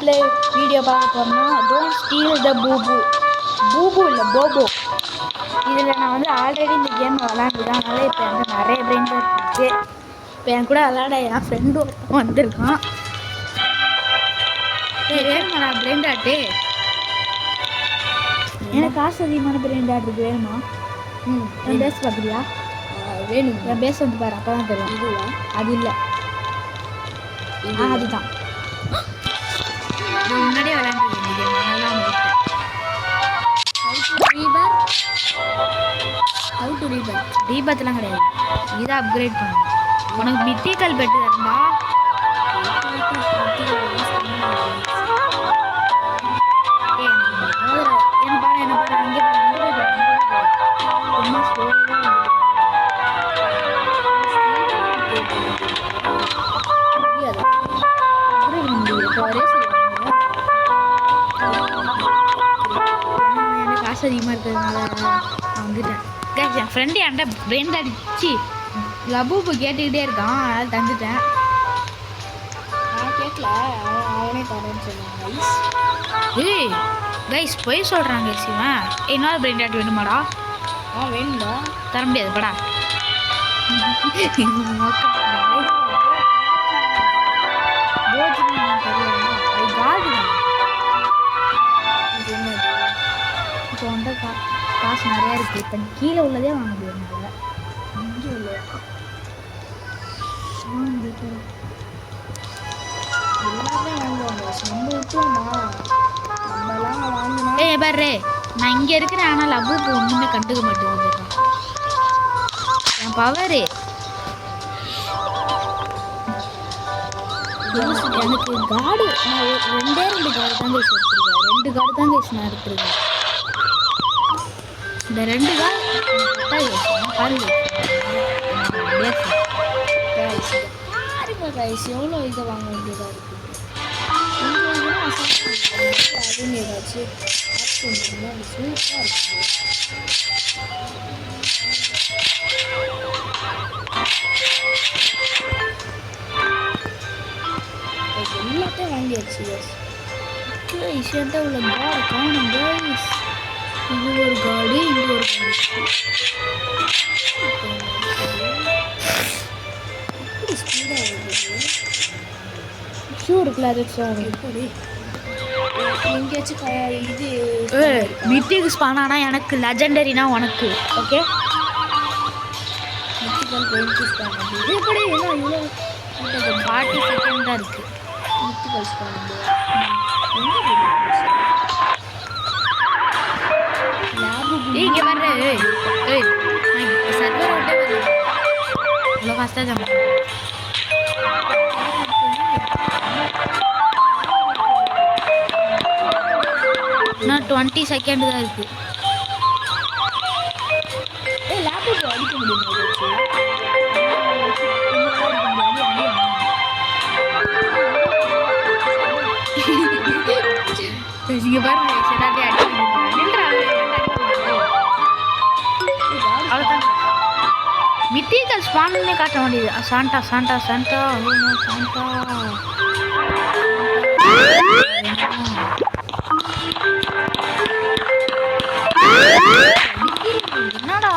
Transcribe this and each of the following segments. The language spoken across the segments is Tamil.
ப்ளே வீடியோ பார்க்க போகிறோம்னா டோன்ட் ஸ்டீல் த பூபு இல்லை போபோ. இதில் நான் வந்து ஆல்ரெடி இந்த கேம் விளாண்டுதான், அதனால் இப்போ வந்து நிறைய பிரெயின் டாட் இருக்குது. இப்போ என் கூட விளாட என் ஃப்ரெண்டு ஒருத்தன் வந்திருக்கான். வேணுமா நான் பிரெயின் டாட்டு? எனக்கு காசு அதிகமான பிரெயின் டாட் இருக்குது, வேணுமா? என் பேச பார்க்குறியா? வேணும். என் பேச வந்து பாரு, அப்போ தான் தெரியும். இதுவா? அது இல்லை, அதுதான் முன்னாடியே விளையாண்டுருக்கேன். ரீபத்லாம் கிடையாது, இதை அப்கிரேட் பண்ணு. உனக்கு மித்திக்கல் பெட்டு தரமா? என்ன பாரு அங்கே எனக்கு காசு அதிகமாக இருக்கிறதுனால நான் வந்துட்டேன். என் ஃப்ரெண்டு என்கிட்ட பிரெயின் அடிச்சு லபூப்பு கேட்டுக்கிட்டே இருக்கான், அதனால் தந்துட்டேன். நான் கேட்கல, அவனே தரேன்னு சொன்னான். ஏய் கைஸ் போய் சொல்கிறாங்க சிவன். இன்னொரு பிரெயின் டாட் வேணுமாடா? வேணும்டா, தர முடியாது படா. இப்போ வந்து காசு நிறையா இருக்குது. இப்போ கீழே உள்ளதே வாங்க முடியும் போல. இங்கே உள்ள எல்லாமே வாங்குவாங்க. நம்ம விட்டுருமா, நம்மலாம் வாங்கினா. ஏய் பாரு, நான் இங்கே இருக்கிறேன், ஆனால் லவ்வுக்கு ஒன்றுமே கண்டுக்க மாட்டேங்குது. என் பவரு எனக்கு காடு, நான் ரெண்டே காடு தாங்க எடுத்துருக்கேன். 2 காடு தாங்க நான் எடுத்துருக்கேன். இந்த 2 காடு பாருங்க. எவ்வளோ இதை வாங்க வேண்டியதாக இருக்குது. அதுவும் ஏதாச்சும் ஆப்ஷன் சூப்பராக இருக்குது. எல்லாத்தையும் வாங்கியாச்சு. விஷயத்த உள்ள காடு காணும் கைஸ். இது ஒரு காடு, இது ஒரு காடு. எப்படி ஸ்பீடாக வருது? ஷூ இருக்குல்ல, அது எப்படி எங்கேயாச்சும் இது மித்திக்கு ஸ்பானானா எனக்கு, லெஜெண்டரினா உனக்கு. ஓகே, மித்திக்கல் போயிட்டு ஸ்பான் இது எப்படி எல்லாம் இவ்வளோ 40 செகண்ட் தான் இருக்குது. மித்திக்கல் ஸ்பான் இங்கே வர்ற. ஏய் சர்வர் விட்டே வருது, இவ்வளோ ஃபாஸ்ட்டாக ஜம்ப். இன்னும் 20 செகண்ட் தான் இருக்குது. லேப்டாப் அடிக்க முடியும். இங்கே பாருங்க, அவ்வளோதான். மித்திக்கல் ஸ்பான்னு காட்ட வேண்டியது. Santa Santa Santa Santa. என்னடா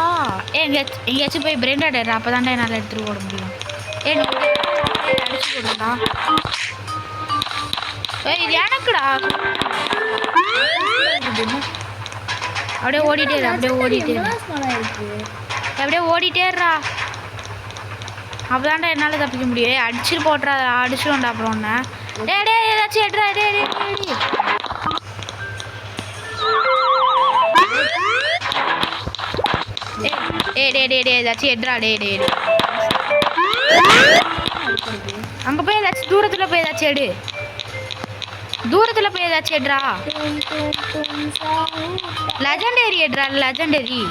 எங்கேயாச்சும் போய் பிரெயின் டாட் எடுறா, அப்போ தாண்டா என்னால் எடுத்துகிட்டு ஓட முடியும். அடிச்சு போடுறா. இது எனக்குடா. அப்படியே ஓடிட்டே இருறா. அப்பதான்டா என்னால் தப்பிக்க முடியும். அடிச்சுட்டு போட்டுறா, அடிச்சுடும்டா அப்புறம் ஒன்று. டே ஏதாச்சும் எடுறா. ஏதாச்சும் எடுறா. அங்கே போய் ஏதாச்சும் தூரத்தில் போய் ஏதாச்சும் எடு. எடுறா. லெஜெண்டரி எடுறா. லெஜெண்டரி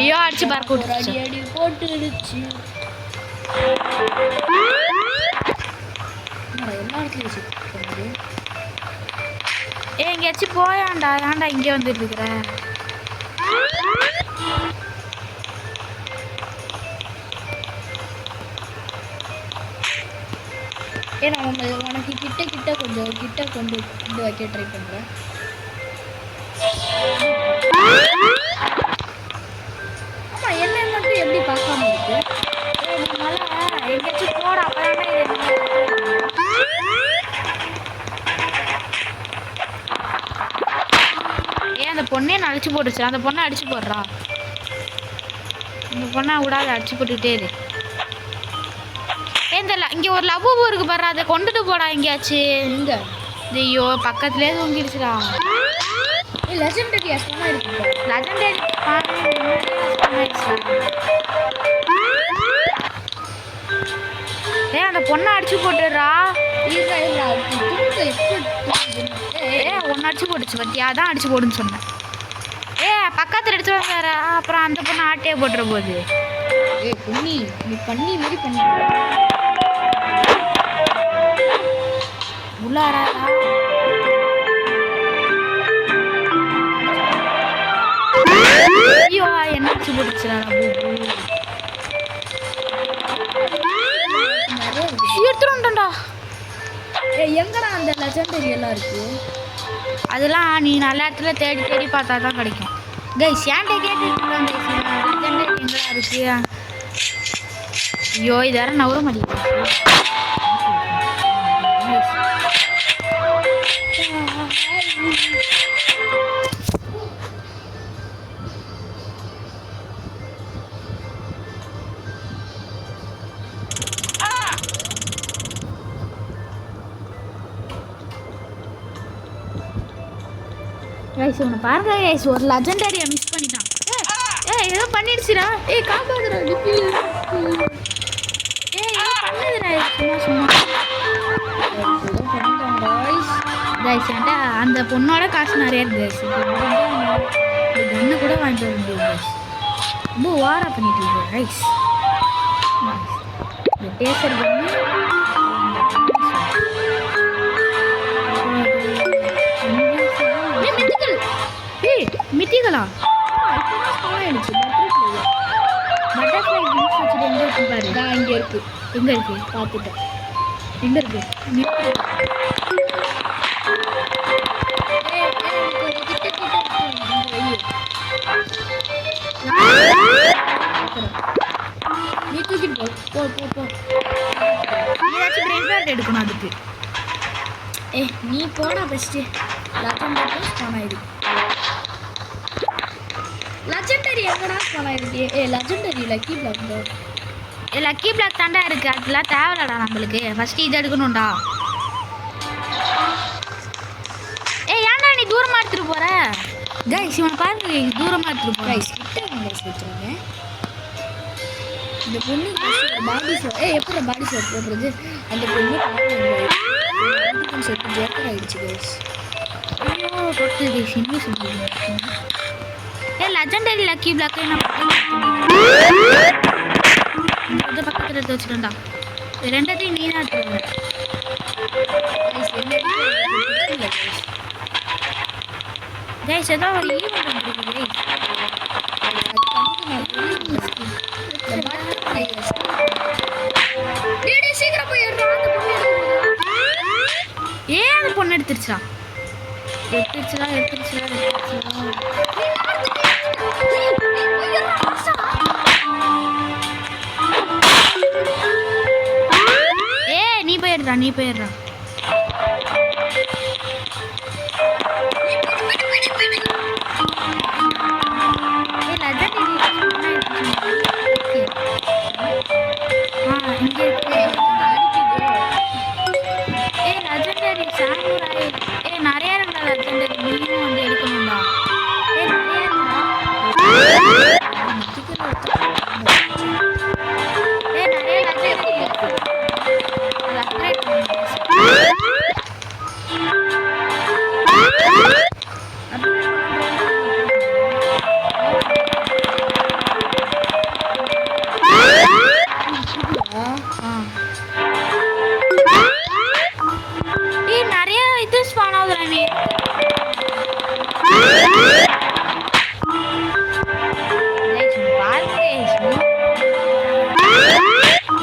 ஐயோ அடிச்சு பார்க்க போட்டுடுச்சு. எங்கேயாச்சும் போயாண்டா, ஏன்டா இங்கே வந்துட்டு இருக்கிற? ஏன்னா உனக்கு கிட்ட கொஞ்சம் கிட்ட கொண்டு வைக்க ட்ரை பண்ணுறேன். ஆமாம், என்ன மட்டும் எப்படி பார்க்காம இருக்கு? எங்கேயாச்சும் போட அப்பதான் ஏன் அந்த பொண்ணே நான் அடிச்சு போட்டுச்சு. அந்த பொண்ணை அடிச்சு போடுறா. இந்த பொண்ணை விடாத அடிச்சு போட்டுக்கிட்டே இரு. ஏந்தல இங்கே ஒரு லவ் இருக்கு பாரு, அதை கொண்டுட்டு போடா எங்கேயாச்சு. இங்கே ஐயோ பக்கத்துலேயே தூங்கிடுச்சுடா. லெஜெண்டரி அஸ்தமா இருக்கு. லெஜெண்டரி அந்த பொண்ணை அடிச்சு போட்டுடுறா. ஒன்று அடிச்சு போட்டுச்சு பத்தியா, அதான் அடிச்சு போடுன்னு சொன்னேன். பக்கத்தில் எடுத்து வந்தார, அப்புறம் அந்த பொண்ணை ஆட்டையே போட்டுற போகுது. பொண்ணி நீ பண்ணி மாரி பண்ணி உள்ளாரா. ஐயோ என்ன அடிச்சு போட்டுச்சுடா. எடுத்துருண்டா. எங்கடா அந்த லெஜெண்டரி எல்லாம் இருக்கு? அதெல்லாம் நீ நல்ல இடத்துல தேடி தேடி பார்த்தா தான் கிடைக்கும். கைஸ் ஏன்டே கேட்டுருக்காங்க லெஜெண்டரி எங்கடா இருக்கு? ஐயோ இது வேற நவர மாட்டேங்குது. கைஸ் உன்னை பாருங்க கைஸ், ஒரு லெஜெண்டரியை மிஸ் பண்ணிட்டான். ஏதோ பண்ணிடுச்சுடா. காப்பாதுடா. ஏதோ பண்ணுதுடா சும்மா கைஸ். என்கிட்ட அந்த பொண்ணோட காசு நிறைய இருக்கு கைஸ். ஒன்று கூட வாங்கிட்டு வர முடியாது கைஸ். ரொம்ப ஓவரா பண்ணிட்டு இருக்கு கைஸ். இந்த டேசர் பண்ணி மித்திகளா ஆயிடுச்சு. பட்டர்ஃப்ளை விங்ஸ் வச்சுட்டு எங்கே இருக்கு பாரு. இங்கே இருக்கு. எங்கே இருக்கு பார்த்துட்டேன். எங்கே இருக்கு? நீ தூக்கிட்டு போ போ போ. ஏதாச்சும் பிரெயின் பேட் எடுக்கணும் அதுக்கு. நீ போனா பெஸ்ட்டு. லெஜெண்டரி போனா இது லெஜெண்டரி எங்கடா போனாயிருக்கு? லெஜெண்டரி லக்கி பிளாக் தான். லக்கி பிளாக் தாண்டா இருக்கு. அதெல்லாம் தேவையில்லடா நம்மளுக்கு. ஃபர்ஸ்ட் இது எடுக்கணும்டா. ஏன்டா நீ தூரமா எடுத்துட்டு போற? கைஸ் இவனை பாருங்க, தூரமா எடுத்துட்டு போற. கைஸ் கிட்ட வச்சுருங்க. இந்த பொண்ணு பாடி ஷாப் எப்படி பாடி ஷாப் போடுறது? அந்த பொண்ணு செட்டு ஜோக்கர் ஆயிடுச்சு கைஸ். ஐயோ தொட்டு கைஸ் இன்னும் சொல்லுங்க. லெஜெண்டரி லக்கி பிளாக் பக்கத்தில் எடுத்து வச்சுட்டா. ரெண்டத்தையும் நீ தான் எடுத்துருங்க. கைஸ் ஏதோ ஒரு ஈவெண்ட் இருக்குது சீக்கிரம் போய் அந்த பொண்ணு எடுத்துருச்சா? நீ போயிடுறா. லெஜெண்டரி சாமுராய் நிறைய இருந்தா லெஜெண்டரி நீயும் வந்து எடுக்கணும்டா. நிறைய இருந்தா நிறைய லெஜெண்டரி இருக்கு. நிறைய இது ஸ்பான் ஆகுதுடா. நீ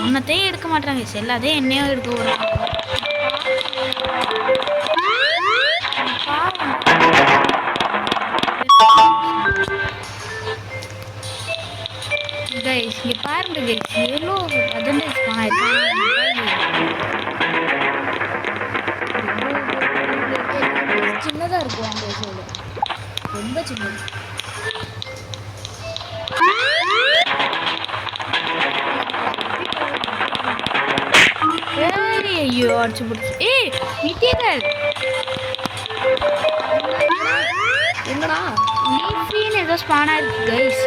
ஒன்னத்தையும் எடுக்க மாட்டாங்க. எல்லாத்தையும் என்னையும் எடுக்க விடுறாங்க. கைஸ் இங்கே பாருங்க கைஸ் எவ்வளோ லெஜெண்டரி ஸ்பான் சின்னதாக இருக்கும் அந்த சோடு ரொம்ப சின்னது. சரி ஐயோ அடிச்சு பிடிச்சி ஏய் நித்தியகர் என்னடா லீஃபின்னு ஏதோ ஸ்பானா இருக்கு கைஸ்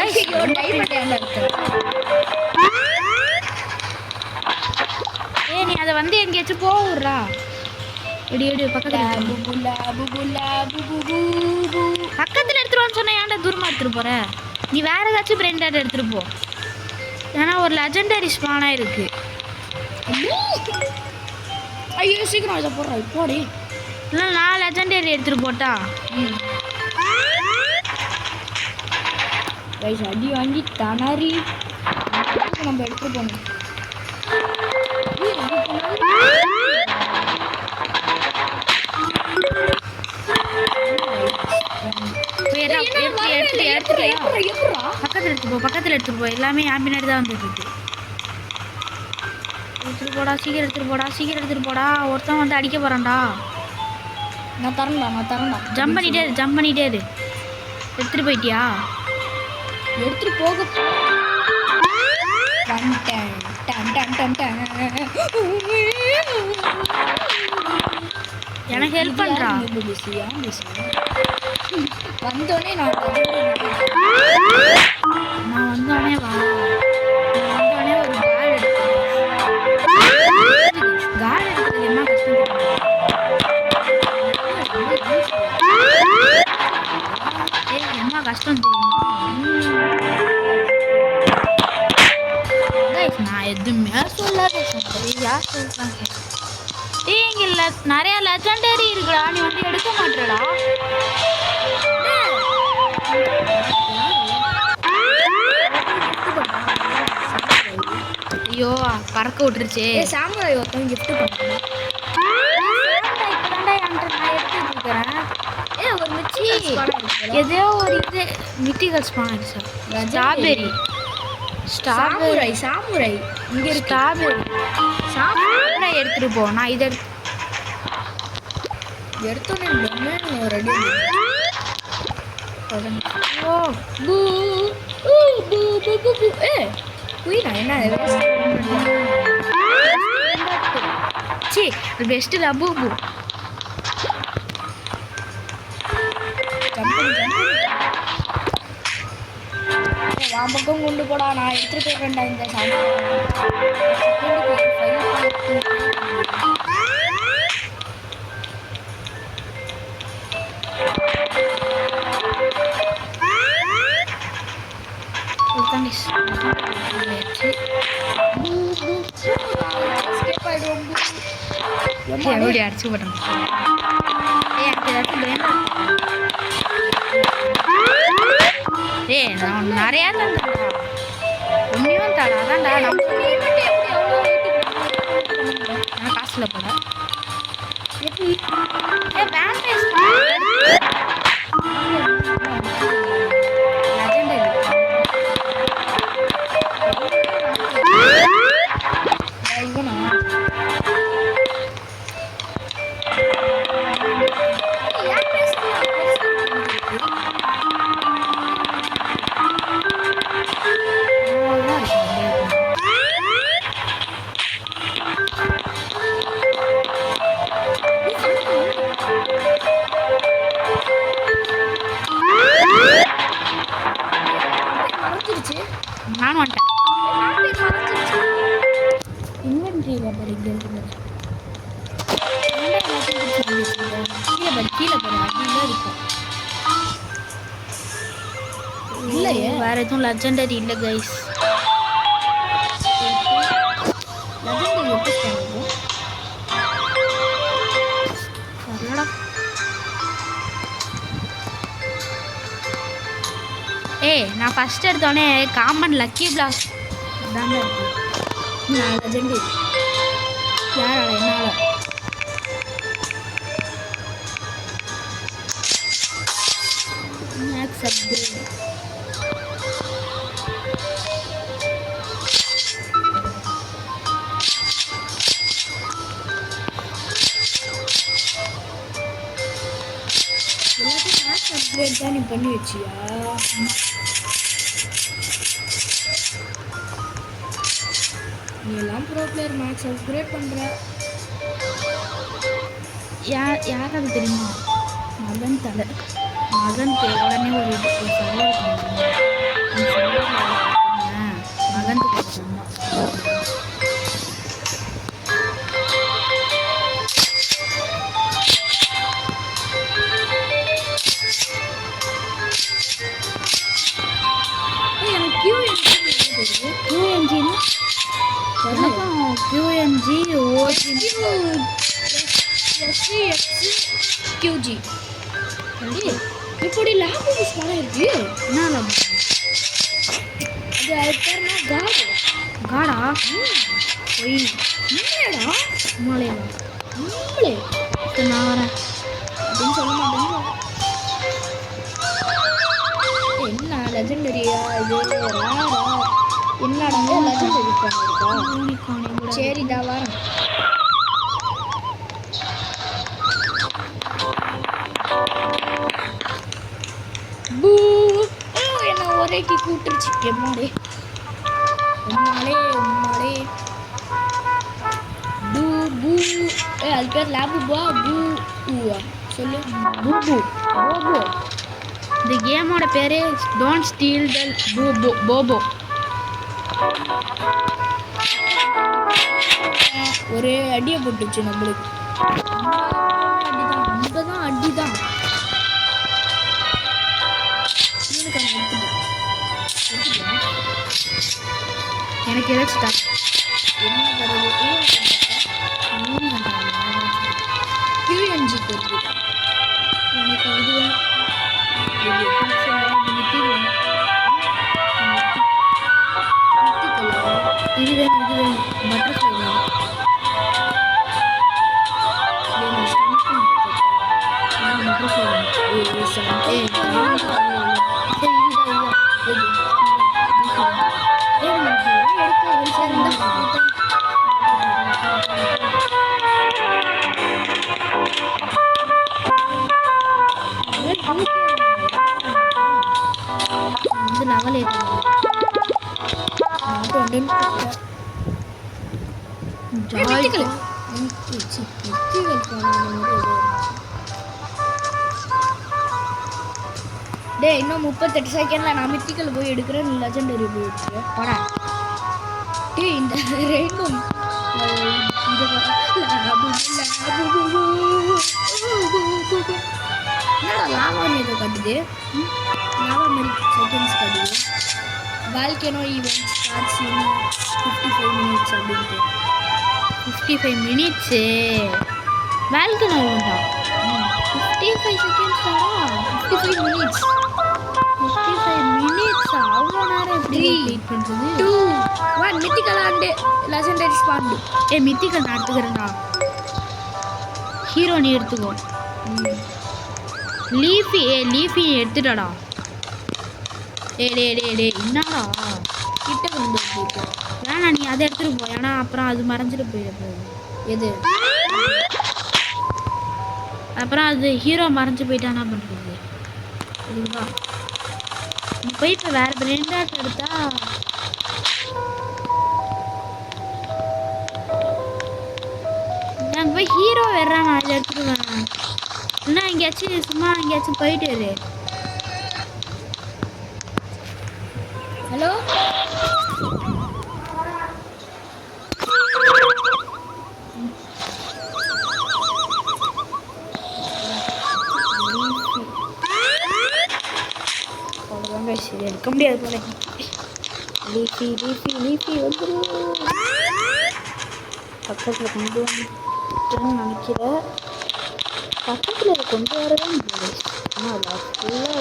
ஐயோ டைமண்ட் ஏன்டா இருக்கு? ஏய் நீ அதை வந்து எங்கேயாச்சும் போடுறா எடி எடி பக்கத்தில் புபுலா புபுலா புபு பக்கத்தில் எடுத்துருவான்னு சொன்ன ஏன்டா தூரமாக எடுத்துகிட்டு போகிற நீ வேற ஏதாச்சும் பிரெண்டாக எடுத்துகிட்டு போ ஏன்னா ஒரு லெஜெண்டரி ஸ்பானாக இருக்கு ஐயோ சீக்கிரம் இதை போடுறா இப்போடி இல்லை நான் லெஜெண்டரி எடுத்துகிட்டு போட்டா கைஸ் அடி வாங்கி தனறி நம்ம எடுத்துட்டு போகணும். பக்கத்தில் எடுத்துட்டு போ எல்லாமே என் பின்னாடி தான் வந்துட்டு இருக்கு. எடுத்துட்டு போடா சீக்கிரம் எடுத்துட்டு போடா சீக்கிரம் எடுத்துட்டு போடா ஒருத்தன் வந்து அடிக்க போறான்டா. நான் தரேன்டா ஜம்ப் பண்ணிட்டே இரு எடுத்துட்டு போயிட்டியா எடுத்துட்டு போக வந்துட்டேன். Done done done done. எனக்கு ஹெல்ப் பண்றா வந்தோடனே நான் வந்தோடனே வா வந்தோடனே ஒரு கார்டு எடுக்கிறது என்ன கஷ்டம் என்ன கஷ்டம் தெரியுமா நான் எதுவுமே சொல்லாத யார் சொல்றாங்க இங்க நிறைய லெஜெண்டரி இருக்குடா நீ வந்து எடுக்க மாட்டேடா ஐயோ பறக்க விட்டுருச்சு சாமுராய் ஒருத்தவங்க கிஃப்ட் பண்ணுறேன் ஒரு மிச்சி ஏதோ ஒரு இது மித்திகல் ஸ்பான் ஸ்ட்ராபெரி சாமுராய் இங்கே ஸ்ட்ராபெரி சாமுராய் எடுத்துட்டு போ நான் இதை எடுத்தோன்னே ரெடி ஓ பூ குயினா என்ன சி பெஸ்ட்டு லபு பூ என் பக்கம் கொண்டு போடா நான் எடுத்துட்டு போயிடுறேன்டா இந்த எப்படி அடிச்சு போட்டேன் நான் நிறையா தந்தா ஒன்றையும் தடா அதான்டா நான் காசில் போட நானும் வந்துட்டேன் இன்வென்ட்ரியில் கீழே போகிறேன் அப்படின்னா இருக்கும் இல்லையே வேற எதுவும் லெஜெண்டரி இல்லை கைஸ் லெஜெண்டரி எப்படி பண்ணுவோம் வரலடா நான் ஃபர்ஸ்ட் எடுத்தோடனே காமன் லக்கி பிளாக் தாங்க இருக்கு நான் லெஜெண்டரி யாரால என்னால் மேக்ஸ் அப்கிரேட் அப்கிரேட் தான் நீ பண்ணி வச்சியா? நீ எல்லாம் ப்ரோ பிளேயர் மேக்ஸ் அப்கிரேட் பண்ற. யார் அது தெரியுமா? மகன் தலை. மகன் உடனே ஒரு சர்வர் மகன் QNG QG இப்படி லேப் ஸ்மார்ட் இருக்கு. என்ன லேப்? அது பேர்னா காடா போய் இல்லடா மூளையா மூளை நான் வரேன் அப்படின்னு சொல்ல மாட்டேங்க. என்ன லெஜெண்டரியா இது? ரேரா என்னடா லெஜெண்டரி பண்ணிருக்கா? யூனிகார்ன் சரிடா வரேன். பூ என்ன ஒரே கிக் விட்டுருச்சு. எம்மாடே உம்மாலே உம்மாலே பூ பூ. அது பேர் லேபு பா பூ ஊவா சொல்லு. பூபு ஓபோ. இந்த கேமோட பேரே டோன்ட் ஸ்டீல் த போபோ. ஒரே அடியை போட்டுச்சு நம்மளுக்கு. அடிதான் அங்கதான் அடிதான். எனக்கு ஏதாச்சும் என்ன வருது? QNG போட்டு எனக்கு இது இது வேணும் பட்டர்ஃப்ளை வந்து லெவல் டே இன்னும் 38 செகண்ட்ல நான் மித்திக்கல் போய் எடுக்கிறேன். நீ லெஜெண்டரி போய் எடுக்கிறேன். போடா. டே இந்த ரெயின்போ என்னடா லாவா இதை கட்டுது? லாவா மாதிரி செகண்ட்ஸ் கட்டுது. வால்கேனோ ஈவெண்ட் ஸ்டார்ட்ஸ் இன் 55 minutes அப்படின்ட்டு. 55 minutes வேல்கனோ உண்டா? 55 seconds தானா? 55 minutes. 55 minutes அவ்வளோ நேரம் எப்படி வெயிட் பண்ணுறது? 2 1 மித்திக்கல் ஆண்டு லெஜெண்டரி ஸ்பாண்ட். மித்திக்கல் நான் எடுத்துக்கிறேன்டா. ஹீரோ நீ எடுத்துக்கோ. லீஃபி எடுத்துட்டாடா. டே என்னடா கிட்ட கொண்டு வந்து வேணா நீ அதை எடுத்துட்டு போ. ஏன்னா அப்புறம் அது மறைஞ்சிட்டு போயிடுது. எது? அப்புறம் அது ஹீரோ மறைஞ்சு போயிட்டா என்ன பண்ணுறது? இதுதான் நீ போய் இப்போ வேறு பிரெண்டாக எடுத்தா நாங்கள் போய் ஹீரோ வேறா நான் அதை எடுத்துக்குவேன். இல்லைன்னா எங்கேயாச்சும் சும்மா எங்கேயாச்சும் போயிட்டு இரு. ஹலோ அவ்வளோதாங்க சரி எடுக்க முடியாது போல. லீஃபி வந்துடும். பக்கத்தில் கொண்டு வந்துட்டேன்னு நினைக்கிறேன். பக்கத்தில் கொண்டு வரவே முடியாது. ஆனால் ஃபுல்லாக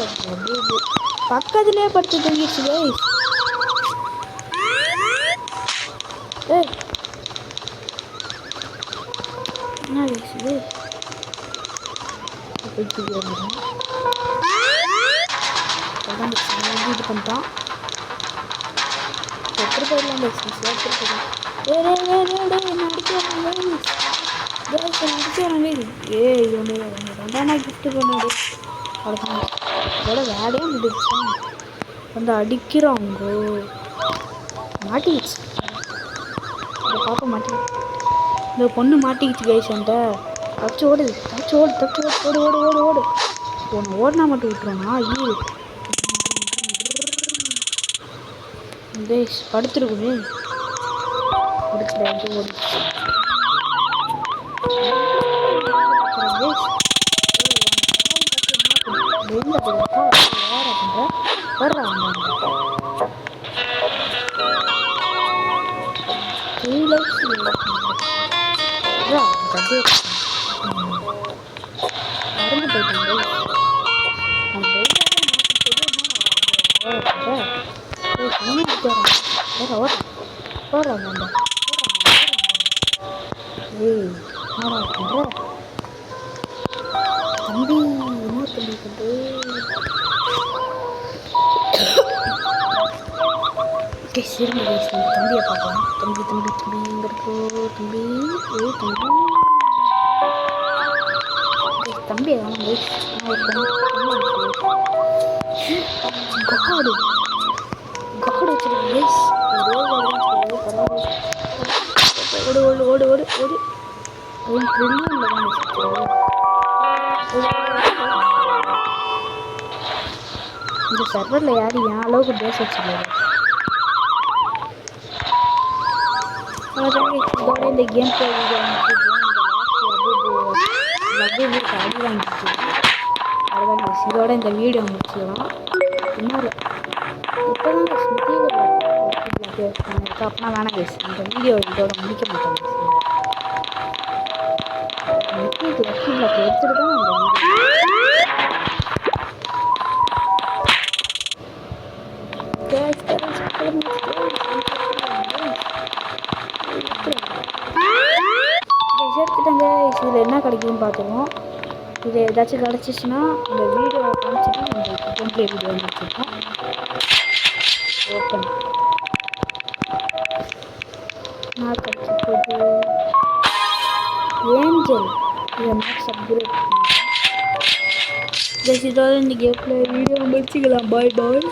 பக்கத்துலேயே படுத்து தூங்கிடுச்சு. என்ன வயசுது இது பண்ணிட்டான். எப்படி போயிடலாம் நடிச்சு ரெண்டாம் கிஃப்ட் பண்ணாடு. அவ்வளோதான் இதோட வேலையே முடிச்சு வந்து அடிக்கிறாங்க. மாட்டிக்கிச்சு இந்த பாப்பா மாட்டிக்கிச்சு. இந்த பொண்ணு மாட்டிக்கிச்சு கைஸ். அந்த தச்சு ஓடுது, தச்சு ஓடு, தச்சு ஓடு, ஓடு ஓடு ஓடு ஓடு. ஒன்று ஓடினா மட்டும் விட்டுருவோண்ணா. ஐயோ கைஸ் படுத்துருக்குமே. படுத்துல எங்கே ஓடு மறந்து போயிட்டாங்க. ஏய் என்னடா பண்ற தம்பி? என்ன தம்பி பண்ற? சிறுமி வயசு நம்ம தம்பியை பார்க்கலாம். தம்பி தம்பி தம்பி எங்கே இருக்கோ தம்பி? ஏ தம்பி தம்பி எதாவது வயசு காடு காடு வச்சிருக்கேன் வயசு. ஓடு ஓடு ஓடு ஓடு ஓடு. ட்ரில்லியனில் தான் வச்சுருக்கேன். இந்த சர்வரில் யார் என் அளவுக்கு பேச வச்சுருக்காரு. இதோட இந்த கேம் பிளே வீடியோ லவ்வுக்கு அடி வாங்கிச்சு. அதுதான் இதோட இந்த வீடியோ முடிச்சிடலாம். இன்னொரு இப்போ தான் ஸ்மிருதி பண்ணியிருக்கா அப்படின்னா வேணாம் கேஸ். இந்த வீடியோ இதோட முடிக்க மாட்டேன். லக்கி பிளாக் எடுத்துட்டு தான் அந்த எடுத்துட்டாங்க. இதில் என்ன கிடைக்குதுன்னு பார்த்துருவோம். இது ஏதாச்சும் கிடச்சிச்சின்னா இந்த வீடியோவை காமிச்சிட்டு இந்த கேம் பிளே வீடியோ முடிச்சிருக்கோம். ஓப்பன் நான் கிடச்சி போது ஏஞ்சல் இதை மேக்ஸ் அப்கிரேட் பண்ணி இதோட இந்த கேம் பிளே வீடியோ முடிச்சிக்கலாம். பாய் பாய்.